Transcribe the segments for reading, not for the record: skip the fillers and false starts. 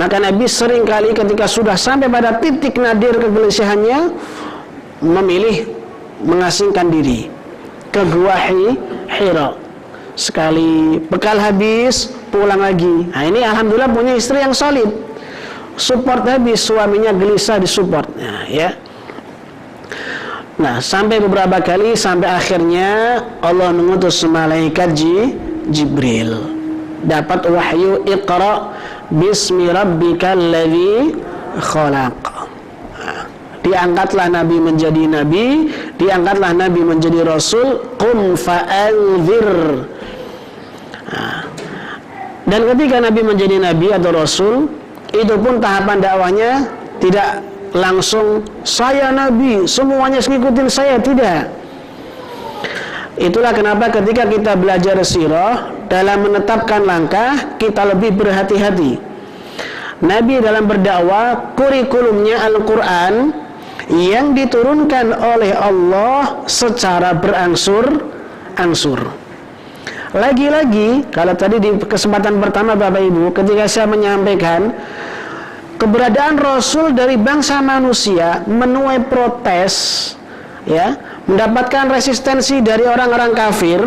Maka Nabi seringkali ketika sudah sampai pada titik nadir kegelisahannya, memilih mengasingkan diri ke Gua Hira. Sekali bekal habis, pulang lagi. Nah, ini alhamdulillah punya istri yang solid, support habis, suaminya gelisah disupport. Nah, ya. Nah, sampai beberapa kali, sampai akhirnya Allah mengutus malaikat Jibril. Dapat wahyu, Iqra bismi rabbikal ladzi khalaq. Diangkatlah Nabi menjadi Nabi, diangkatlah Nabi menjadi Rasul. Qum fa'anzir. Dan ketika Nabi menjadi Nabi atau Rasul, itu pun tahapan dakwahnya tidak langsung saya Nabi, semuanya ngikutin saya, tidak. Itulah kenapa ketika kita belajar sirah, dalam menetapkan langkah kita lebih berhati-hati. Nabi dalam berdakwah, kurikulumnya Al-Quran yang diturunkan oleh Allah secara berangsur-angsur. Lagi-lagi, kalau tadi di kesempatan pertama Bapak Ibu, ketika saya menyampaikan keberadaan Rasul dari bangsa manusia menuai protes, ya, mendapatkan resistensi dari orang-orang kafir,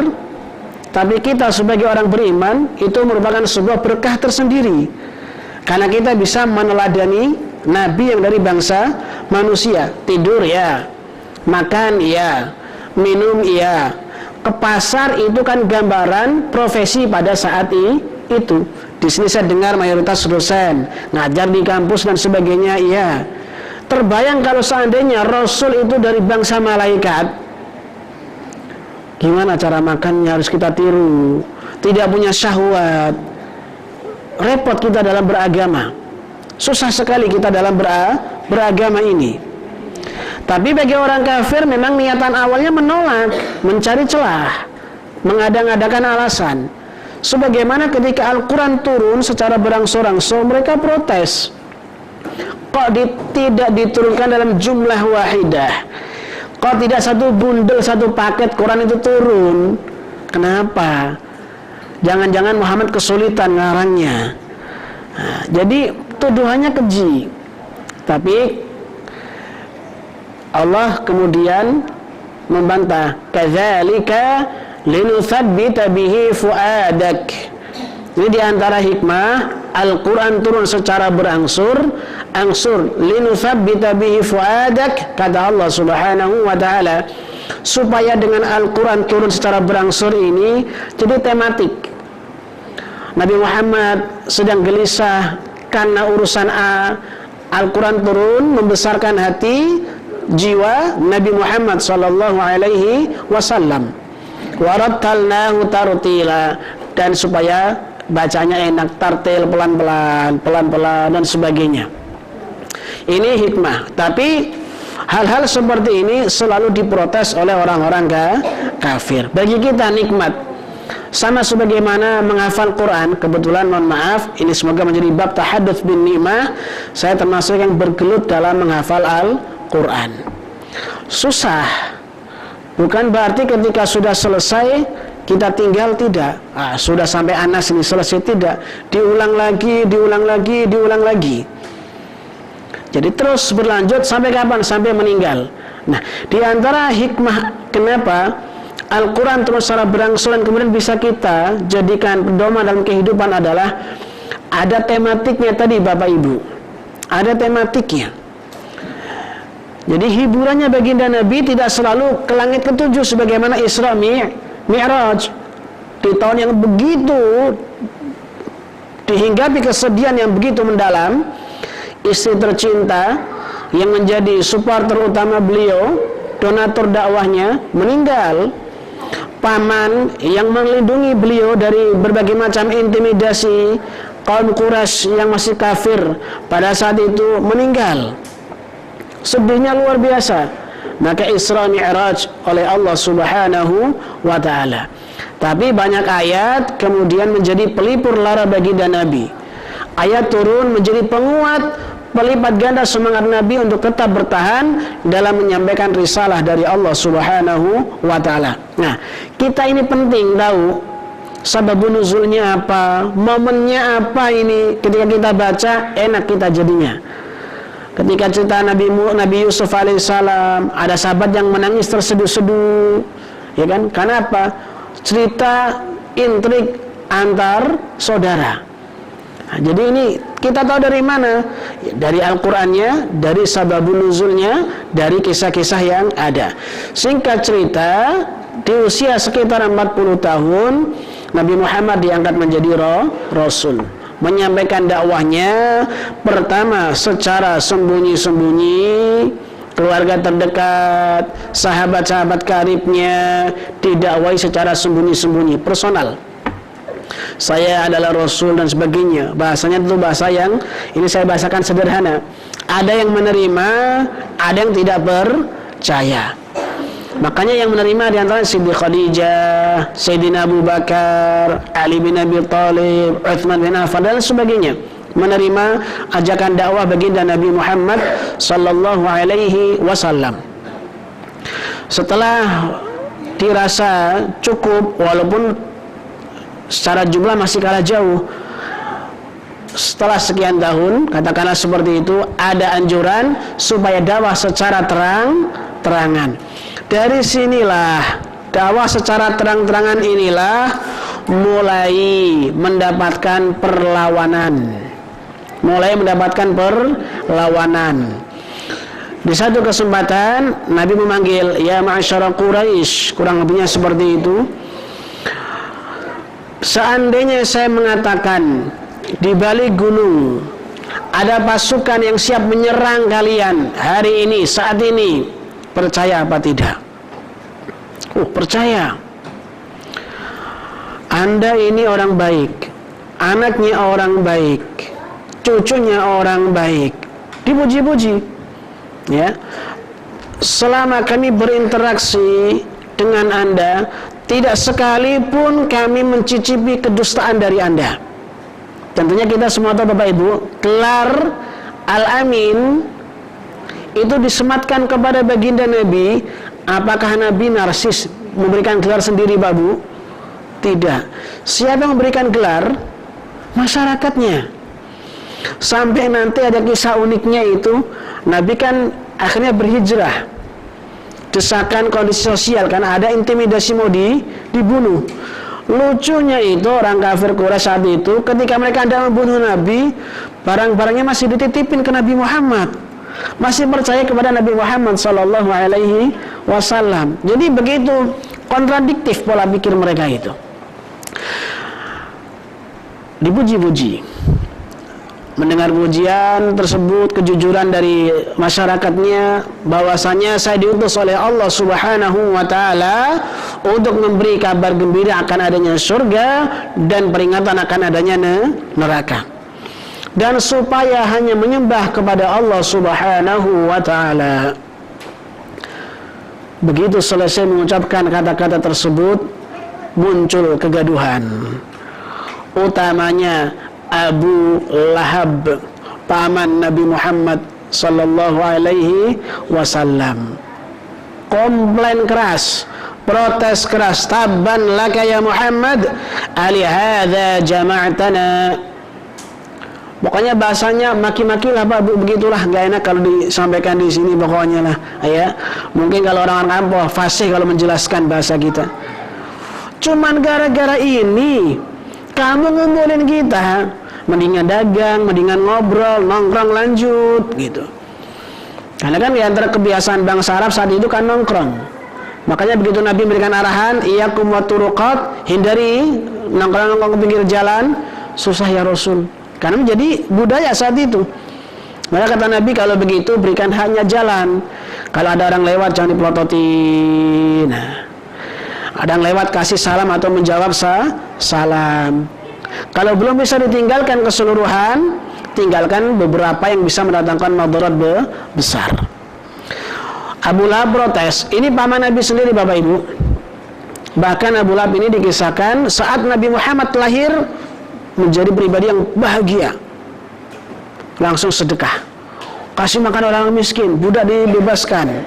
tapi kita sebagai orang beriman itu merupakan sebuah berkah tersendiri, karena kita bisa meneladani Nabi yang dari bangsa manusia. Tidur ya, makan ya, minum ya, ke pasar itu kan gambaran profesi pada saat itu. Di sini saya dengar mayoritas dosen, ngajar di kampus dan sebagainya, iya. Terbayang kalau seandainya Rasul itu dari bangsa malaikat, gimana cara makannya harus kita tiru, tidak punya syahwat, repot kita dalam beragama, susah sekali kita dalam beragama ini. Tapi bagi orang kafir memang niatan awalnya menolak, mencari celah, mengada-ngadakan alasan. Sebagaimana ketika Al-Quran turun secara berangsur-angsur, mereka protes. Kok tidak diturunkan dalam jumlah wahidah? Kok tidak satu bundel, satu paket Quran itu turun? Kenapa? Jangan-jangan Muhammad kesulitan ngarangnya. Nah, jadi tuduhannya keji. Tapi Allah kemudian membantah, kadzalika linutsabbita bihi fuadak. Ini diantara hikmah Al-Quran turun secara berangsur-angsur, linutsabbita bihi fuadak, kata Allah Subhanahu wa ta'ala, supaya dengan Al-Quran turun secara berangsur ini jadi tematik. Nabi Muhammad sedang gelisah karena urusan A, Al-Quran turun membesarkan hati, jiwa Nabi Muhammad sallallahu alaihi wasallam. Warattalnahu tartila, dan supaya bacanya enak, tartil, pelan-pelan dan sebagainya. Ini hikmah. Tapi hal-hal seperti ini selalu diprotes oleh orang-orang kafir. Bagi kita nikmat. Sama sebagaimana menghafal Quran. Kebetulan mohon maaf, ini semoga menjadi bab tahadduts bin ni'mah. Saya termasuk yang bergelut dalam menghafal Al-Quran. Susah. Bukan berarti ketika sudah selesai kita tinggal, tidak. Sudah sampai Anas ini selesai, tidak. Diulang lagi. Jadi terus berlanjut sampai kapan? Sampai meninggal. Nah, di antara hikmah kenapa Al-Quran terus secara berangsur kemudian bisa kita jadikan pedoman dalam kehidupan adalah ada tematiknya tadi Bapak Ibu. Ada tematiknya. Jadi hiburannya baginda Nabi tidak selalu ke langit ketujuh sebagaimana Isra Mi'raj. Di tahun yang begitu dihinggapi kesedihan yang begitu mendalam, istri tercinta yang menjadi supporter utama beliau, donatur dakwahnya, meninggal. Paman yang melindungi beliau dari berbagai macam intimidasi kaum Quraisy yang masih kafir pada saat itu meninggal. Sedihnya luar biasa. Maka Isra Mi'raj oleh Allah Subhanahu wa ta'ala. Tapi banyak ayat kemudian menjadi pelipur lara baginda Nabi. Ayat turun menjadi penguat, pelipat ganda semangat Nabi untuk tetap bertahan dalam menyampaikan risalah dari Allah Subhanahu wa ta'ala. Nah, kita ini penting tahu, sababun nuzulnya apa, momennya apa, ini ketika kita baca enak kita jadinya. Ketika cerita Nabi Yusuf alaihissalam, ada sahabat yang menangis terseduh-seduh, ya kan? Karena apa? Cerita intrik antar saudara. Nah, jadi ini kita tahu dari mana? Dari Al-Qur'annya, dari sababun nuzulnya, dari kisah-kisah yang ada. Singkat cerita, di usia sekitar 40 tahun, Nabi Muhammad diangkat menjadi Rasul. Menyampaikan dakwahnya pertama secara sembunyi-sembunyi, keluarga terdekat, sahabat-sahabat karibnya didakwai secara sembunyi-sembunyi, personal. Saya adalah Rasul dan sebagainya. Bahasanya itu bahasa yang ini saya bahasakan sederhana. Ada yang menerima, ada yang tidak percaya. Makanya yang menerima diantara Siti Khadijah, Sayyidina Abu Bakar, Ali bin Abi Thalib, Utsman bin Affan dan sebagainya, menerima ajakan dakwah baginda Nabi Muhammad sallallahu alaihi wasallam. Setelah dirasa cukup, walaupun secara jumlah masih kalah jauh, setelah sekian tahun, katakanlah seperti itu, ada anjuran supaya dakwah secara terang-terangan. Dari sinilah dakwah secara terang-terangan inilah mulai mendapatkan perlawanan. Di satu kesempatan Nabi memanggil, ya ma'asyara Quraisy, kurang lebihnya seperti itu. Seandainya saya mengatakan di balik gunung ada pasukan yang siap menyerang kalian hari ini, saat ini, percaya apa tidak? Percaya. Anda ini orang baik, anaknya orang baik, cucunya orang baik, dipuji-puji. Ya, selama kami berinteraksi dengan Anda, tidak sekalipun kami mencicipi kedustaan dari Anda. Tentunya kita semua tahu Bapak Ibu, gelar Al-Amin itu disematkan kepada baginda Nabi. Apakah Nabi narsis memberikan gelar sendiri Pak Bu? Tidak. Siapa yang memberikan gelar? Masyarakatnya. Sampai nanti ada kisah uniknya itu, Nabi kan akhirnya berhijrah. Desakan kondisi sosial, karena ada intimidasi mau dibunuh. Lucunya itu orang kafir Quraisy saat itu, ketika mereka hendak membunuh Nabi, barang-barangnya masih dititipin ke Nabi Muhammad, masih percaya kepada Nabi Muhammad sallallahu alaihi wasallam. Jadi begitu kontradiktif pola pikir mereka itu. Dipuji-puji, mendengar pujian tersebut, kejujuran dari masyarakatnya, bahwasanya saya diutus oleh Allah Subhanahu wa taala untuk memberi kabar gembira akan adanya surga dan peringatan akan adanya neraka, dan supaya hanya menyembah kepada Allah Subhanahu wa taala. Begitu selesai mengucapkan kata-kata tersebut, muncul kegaduhan. Utamanya Abu Lahab, paman Nabi Muhammad sallallahu alaihi wasallam. Komplain keras, protes keras, tabban laka ya Muhammad, ali hadza jama'tana. Pokoknya bahasanya maki-maki lah Pak Bu, begitulah, nggak enak kalau disampaikan di sini pokoknya lah, ya. Mungkin kalau orang-orang kampung fasih kalau menjelaskan bahasa kita. Cuman gara-gara ini kamu ngumpulin kita, mendingan dagang, mendingan ngobrol, nongkrong lanjut gitu. Karena kan di antara kebiasaan bangsa Arab saat itu kan nongkrong. Makanya begitu Nabi memberikan arahan, iyyakum wa turuqat, hindari nongkrong-nongkrong ke pinggir jalan, susah ya Rasul. Karena menjadi budaya saat itu. Maka kata Nabi, kalau begitu berikan hanya jalan. Kalau ada orang lewat jangan dipelototin. Ada yang lewat kasih salam atau menjawab salam. Kalau belum bisa ditinggalkan keseluruhan, tinggalkan beberapa yang bisa mendatangkan madarat besar. Abu Lahab protes. Ini paman Nabi sendiri Bapak Ibu. Bahkan Abu Lahab ini dikisahkan saat Nabi Muhammad lahir menjadi pribadi yang bahagia, langsung sedekah, kasih makan orang miskin, budak dibebaskan.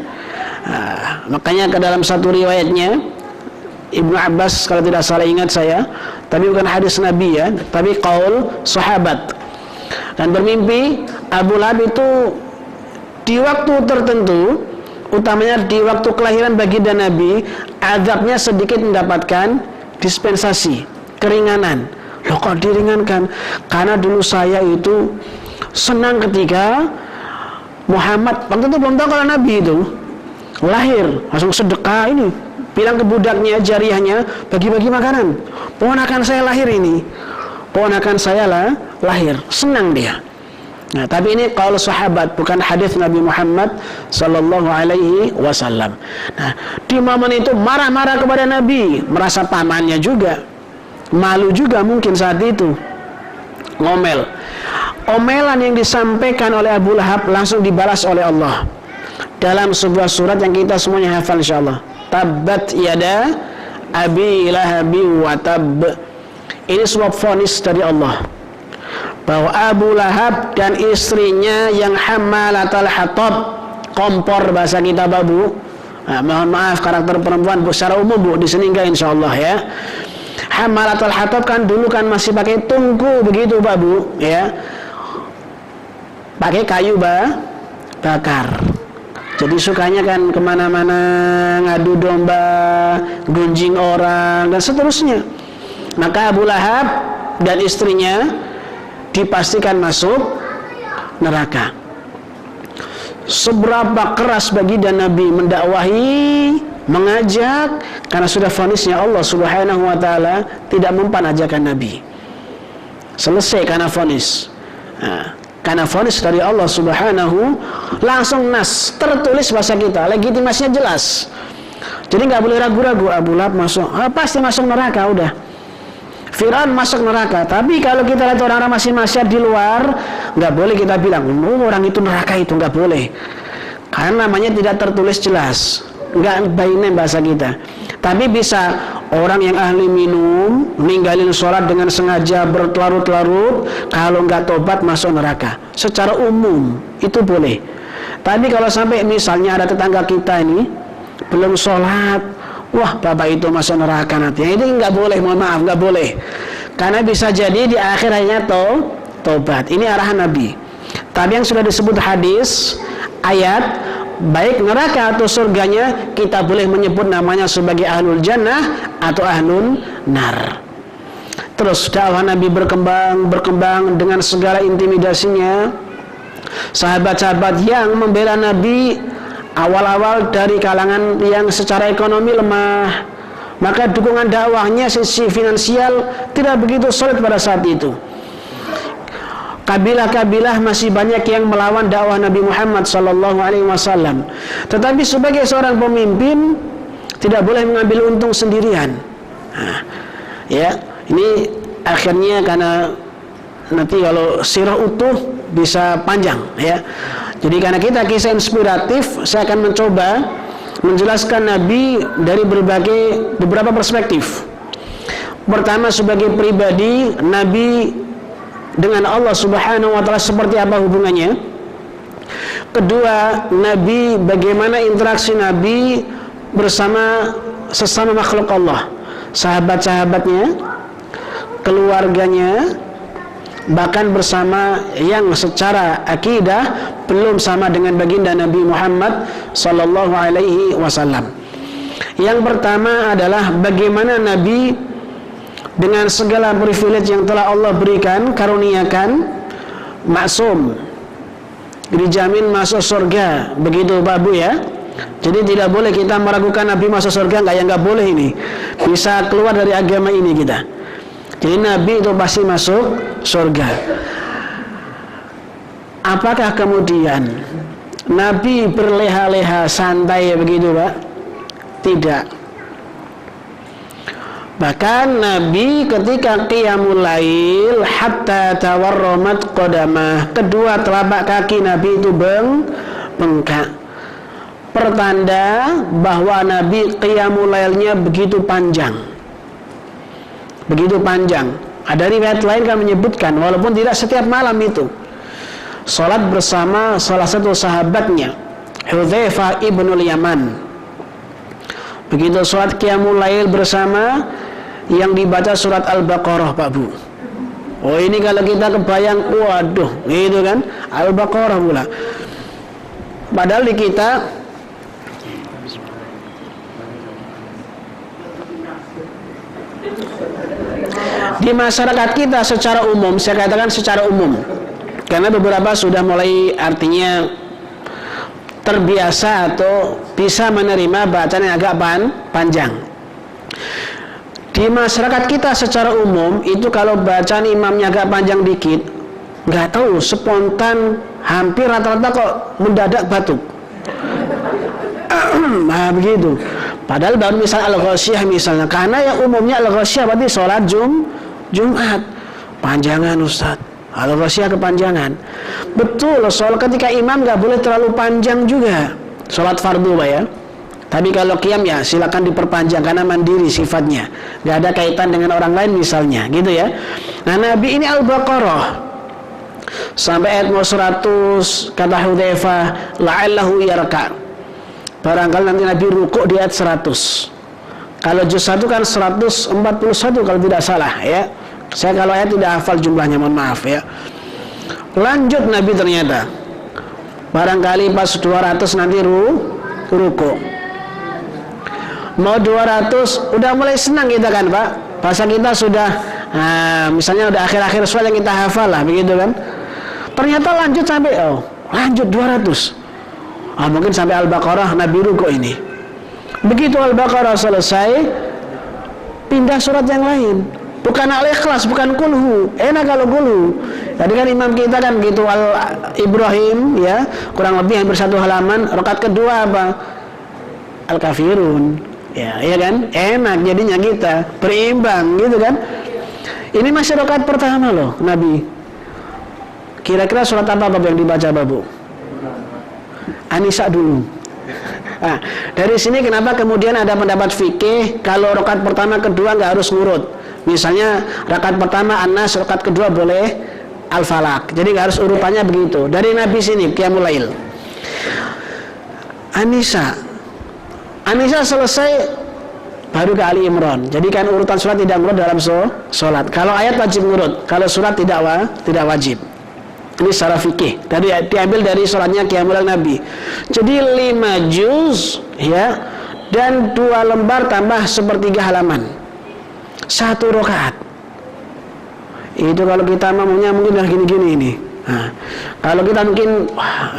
Makanya ke dalam satu riwayatnya Ibnu Abbas, kalau tidak salah ingat saya, tapi bukan hadis Nabi ya, tapi qaul sahabat. Dan bermimpi Abu Lahab itu di waktu tertentu, utamanya di waktu kelahiran baginda Nabi, azabnya sedikit mendapatkan dispensasi, keringanan. Loh kok diringankan? Karena dulu saya itu senang ketika Muhammad, waktu itu belum tahu kalau Nabi itu lahir, langsung sedekah ini, bilang ke budaknya, jariyahnya, bagi-bagi makanan. Ponakan saya lahir ini, ponakan saya lahir, senang dia. Nah, tapi ini qaul sahabat, bukan hadis Nabi Muhammad sallallahu alaihi wasallam. Nah, di momen itu marah-marah kepada Nabi, merasa pamannya juga, malu juga mungkin saat itu, ngomel. Omelan yang disampaikan oleh Abu Lahab langsung dibalas oleh Allah dalam sebuah surat yang kita semuanya hafal insyaallah. Tabbat yada abi lahabi wa tab. Ini sebuah vonis dari Allah bahwa Abu Lahab dan istrinya yang hammalatal hatab, kompor bahasa kita Bu. Nah, mohon maaf karakter perempuan Bu secara umum Bu, di sini enggak insyaallah ya. Hammalatul hatab kan dulu kan masih pakai tungku begitu Pak Bu ya. Pakai kayu bakar. Jadi sukanya kan kemana-mana ngadu domba, gunjing orang dan seterusnya. Maka Abu Lahab dan istrinya dipastikan masuk neraka. Seberapa keras baginda Nabi mendakwahi, mengajak, karena sudah vonisnya Allah Subhanahu wa taala tidak mempan ajakan Nabi. Selesai karena vonis. Nah, karena vonis dari Allah Subhanahu, langsung nas, tertulis bahasa kita, legitimasinya jelas. Jadi nggak boleh ragu-ragu. Abu Lahab masuk, pasti masuk neraka udah. Fir'aun masuk neraka. Tapi kalau kita lihat orang-orang masih maksiat di luar, nggak boleh kita bilang orang itu neraka, itu nggak boleh. Karena namanya tidak tertulis jelas, nggak by name bahasa kita. Tapi bisa orang yang ahli minum, ninggalin sholat dengan sengaja berlarut-larut, kalau nggak tobat masuk neraka. Secara umum itu boleh. Tapi kalau sampai misalnya ada tetangga kita ini belum sholat, wah bapak itu masuk neraka nanti. Ini nggak boleh, mohon maaf, nggak boleh. Karena bisa jadi di akhir hayatnya tobat. Ini arahan Nabi. Tapi yang sudah disebut hadis, ayat, baik neraka atau surganya, kita boleh menyebut namanya sebagai ahlul jannah atau ahlun nar. Terus dakwah Nabi berkembang dengan segala intimidasinya. Sahabat-sahabat yang membela Nabi awal-awal dari kalangan yang secara ekonomi lemah, maka dukungan dakwahnya sisi finansial tidak begitu solid pada saat itu. Kabilah-kabilah masih banyak yang melawan dakwah Nabi Muhammad SAW. Tetapi sebagai seorang pemimpin tidak boleh mengambil untung sendirian. Nah, ya, ini akhirnya karena nanti kalau sirah utuh bisa panjang ya. Jadi karena kita kisah inspiratif, saya akan mencoba menjelaskan Nabi dari beberapa perspektif. Pertama, sebagai pribadi Nabi dengan Allah Subhanahu wa taala seperti apa hubungannya? Kedua, Nabi, bagaimana interaksi Nabi bersama sesama makhluk Allah, sahabat-sahabatnya, keluarganya, bahkan bersama yang secara akidah belum sama dengan baginda Nabi Muhammad sallallahu alaihi wasallam. Yang pertama adalah bagaimana Nabi dengan segala privilege yang telah Allah berikan, karuniakan, maksum, dijamin masuk surga, begitu Pak Bu ya. Jadi tidak boleh kita meragukan Nabi masuk surga, nggak boleh ini. Bisa keluar dari agama ini kita. Jadi Nabi itu pasti masuk surga. Apakah kemudian Nabi berleha-leha santai begitu Pak? Tidak. Bahkan Nabi ketika qiyamul lail hatta tawarramat qadamah, kedua telapak kaki Nabi itu bengkak. Pertanda bahwa Nabi qiyamul lailnya begitu panjang. Begitu panjang. Ada riwayat lain kan menyebutkan walaupun tidak setiap malam itu. Salat bersama salah satu sahabatnya, Hudzaifah ibnul Yaman. Begitu salat qiyamul lail bersama, yang dibaca surat Al-Baqarah, Pak Bu. Oh, ini kalau kita kebayang, waduh, gitu kan, Al-Baqarah pula. Padahal di kita di masyarakat kita secara umum, saya katakan secara umum, karena beberapa sudah mulai artinya terbiasa atau bisa menerima bacaan yang agak panjang. Di masyarakat kita secara umum itu kalau bacaan imamnya agak panjang dikit, nggak tahu spontan hampir rata-rata kok mendadak batuk. Nah begitu. Padahal baru misal Al-Ghasyiyah misalnya, karena yang umumnya Al-Ghasyiyah berarti sholat Jumat panjangan Ustaz. Al-Ghasyiyah kepanjangan. Betul, soal ketika imam nggak boleh terlalu panjang juga. Sholat fardu Pak ya. Tapi kalau qiyam ya silakan diperpanjang karena mandiri sifatnya, nggak ada kaitan dengan orang lain misalnya, gitu ya. Nah Nabi ini Al-Baqarah sampai ayat 100 kata Hudzaifah la'allahu yarka. Barangkali nanti Nabi rukuk di ayat 100. Kalau juz 1 kan 141 kalau tidak salah ya. Saya kalau ayat tidak hafal jumlahnya, mohon maaf ya. Lanjut Nabi ternyata. Barangkali pas 200 nanti rukuk. Mau 200 udah mulai senang kita kan Pak. Bahasa kita sudah misalnya udah akhir-akhir soal yang kita hafal lah begitu kan. Ternyata lanjut sampai lanjut 200. Mungkin sampai Al-Baqarah Nabi rukuk ini. Begitu Al-Baqarah selesai pindah surat yang lain. Bukan Al-Ikhlas, bukan Kulhu. Enak kalau Kulhu. Tadi kan imam kita kan gitu Al-Ibrahim ya, kurang lebih hampir 1 halaman. Rakaat kedua apa? Al-Kafirun. Ya kan? Enak jadinya kita berimbang gitu kan. Ini masih rakaat pertama loh Nabi. Kira-kira surat apa yang dibaca Babu? An-Nisa dulu. Nah, dari sini kenapa kemudian ada pendapat fikih kalau rakaat pertama kedua nggak harus ngurut. Misalnya rakaat pertama An-Nas, rakaat kedua boleh Al-Falaq. Jadi nggak harus urutannya begitu. Dari Nabi sini Qiyamul Lail. An-Nisa selesai baru ke Ali Imran. Jadi kan urutan surat tidak ngurut dalam sholat. Kalau ayat wajib ngurut, kalau surat tidak wajib. Ini secara fikih. Tadi diambil dari sholatnya Qiyamul Lail Nabi. Jadi 5 juz ya, dan 2 lembar tambah 1/3 halaman. 1 rakaat. Itu kalau kita maunya mungkin udah gini-gini ini. Nah, kalau kita mungkin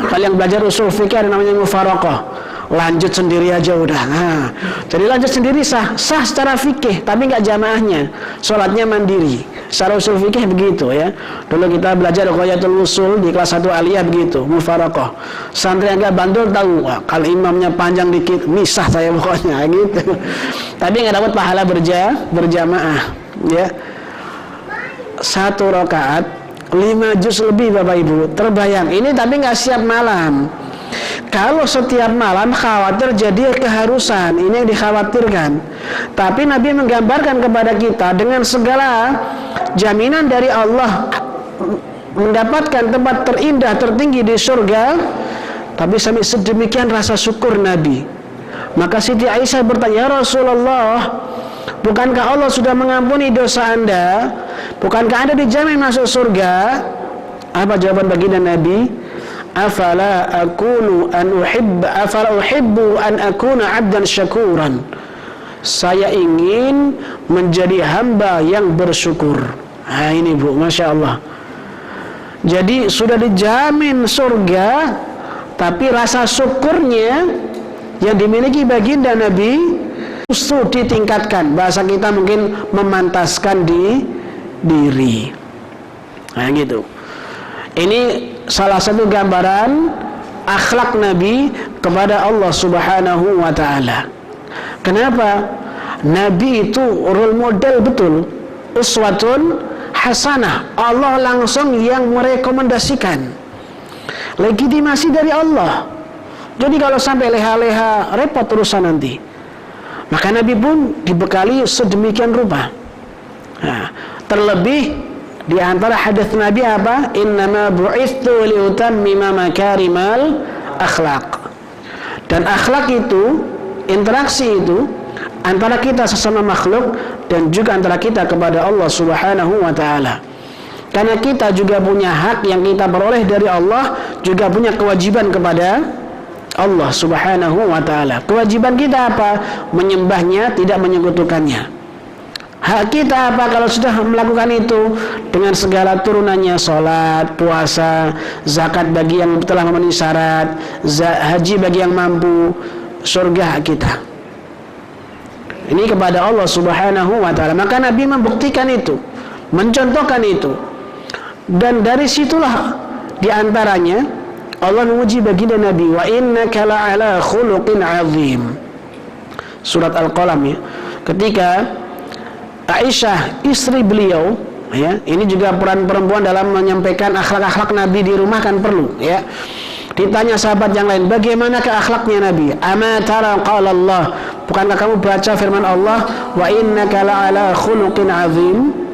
kalian belajar usul fikih ada namanya mufaraqah. Lanjut sendiri aja udah. Nah, jadi lanjut sendiri sah secara fikih, tapi nggak jamaahnya. Sholatnya mandiri. Secara usul fikih begitu ya. Dulu kita belajar Ghayatul Usul di kelas 1 aliyah begitu, mufaraqah. Santri yang nggak bandel tahu, kalau imamnya panjang dikit, misah saya pokoknya gitu. Tapi nggak dapat pahala berjamaah, ya. 1 rakaat 5 juz lebih Bapak Ibu. Terbayang ini tapi nggak siap malam. Kalau setiap malam khawatir jadi keharusan, ini yang dikhawatirkan. Tapi Nabi menggambarkan kepada kita dengan segala jaminan dari Allah mendapatkan tempat terindah tertinggi di surga, tapi sampai sedemikian rasa syukur Nabi. Maka Siti Aisyah bertanya, "Ya Rasulullah, bukankah Allah sudah mengampuni dosa Anda? Bukankah Anda dijamin masuk surga?" Apa jawaban baginda Nabi? Afala uhibbu an akuna 'abdan syakuran. Saya ingin menjadi hamba yang bersyukur. Nah ini Bu, Masya Allah. Jadi sudah dijamin surga, tapi rasa syukurnya yang dimiliki baginda Nabi justru ditingkatkan. Bahasa kita mungkin memantaskan diri. Nah gitu. Ini salah satu gambaran akhlak Nabi kepada Allah Subhanahu wa ta'ala. Kenapa? Nabi itu role model betul, uswatun hasanah. Allah langsung yang merekomendasikan, legitimasi dari Allah. Jadi kalau sampai leha-leha repot urusan nanti. Maka Nabi pun dibekali sedemikian rupa. Nah, terlebih di antara hadis Nabi apa? Innama bu'ithu liutammima makarimal akhlaq. Dan akhlak itu, interaksi itu antara kita sesama makhluk dan juga antara kita kepada Allah Subhanahu wa taala. Karena kita juga punya hak yang kita peroleh dari Allah, juga punya kewajiban kepada Allah Subhanahu wa taala. Kewajiban kita apa? Menyembahnya, tidak menyekutukannya. Hak kita apa kalau sudah melakukan itu dengan segala turunannya, salat, puasa, zakat bagi yang telah memenuhi syarat, haji bagi yang mampu, surga hak kita. Ini kepada Allah Subhanahu wa taala. Maka Nabi membuktikan itu, mencontohkan itu. Dan dari situlah diantaranya Allah memuji baginda Nabi, wa innaka la'ala khuluqin azim. Surat Al-Qalam ya. Ketika Aisyah istri beliau ya, ini juga peran perempuan dalam menyampaikan akhlak-akhlak Nabi di rumah kan perlu ya. Ditanya sahabat yang lain, bagaimanakah akhlaknya Nabi? Ama tara qala Allah, bukankah kamu baca firman Allah, wa innaka la'ala khuluqin azim?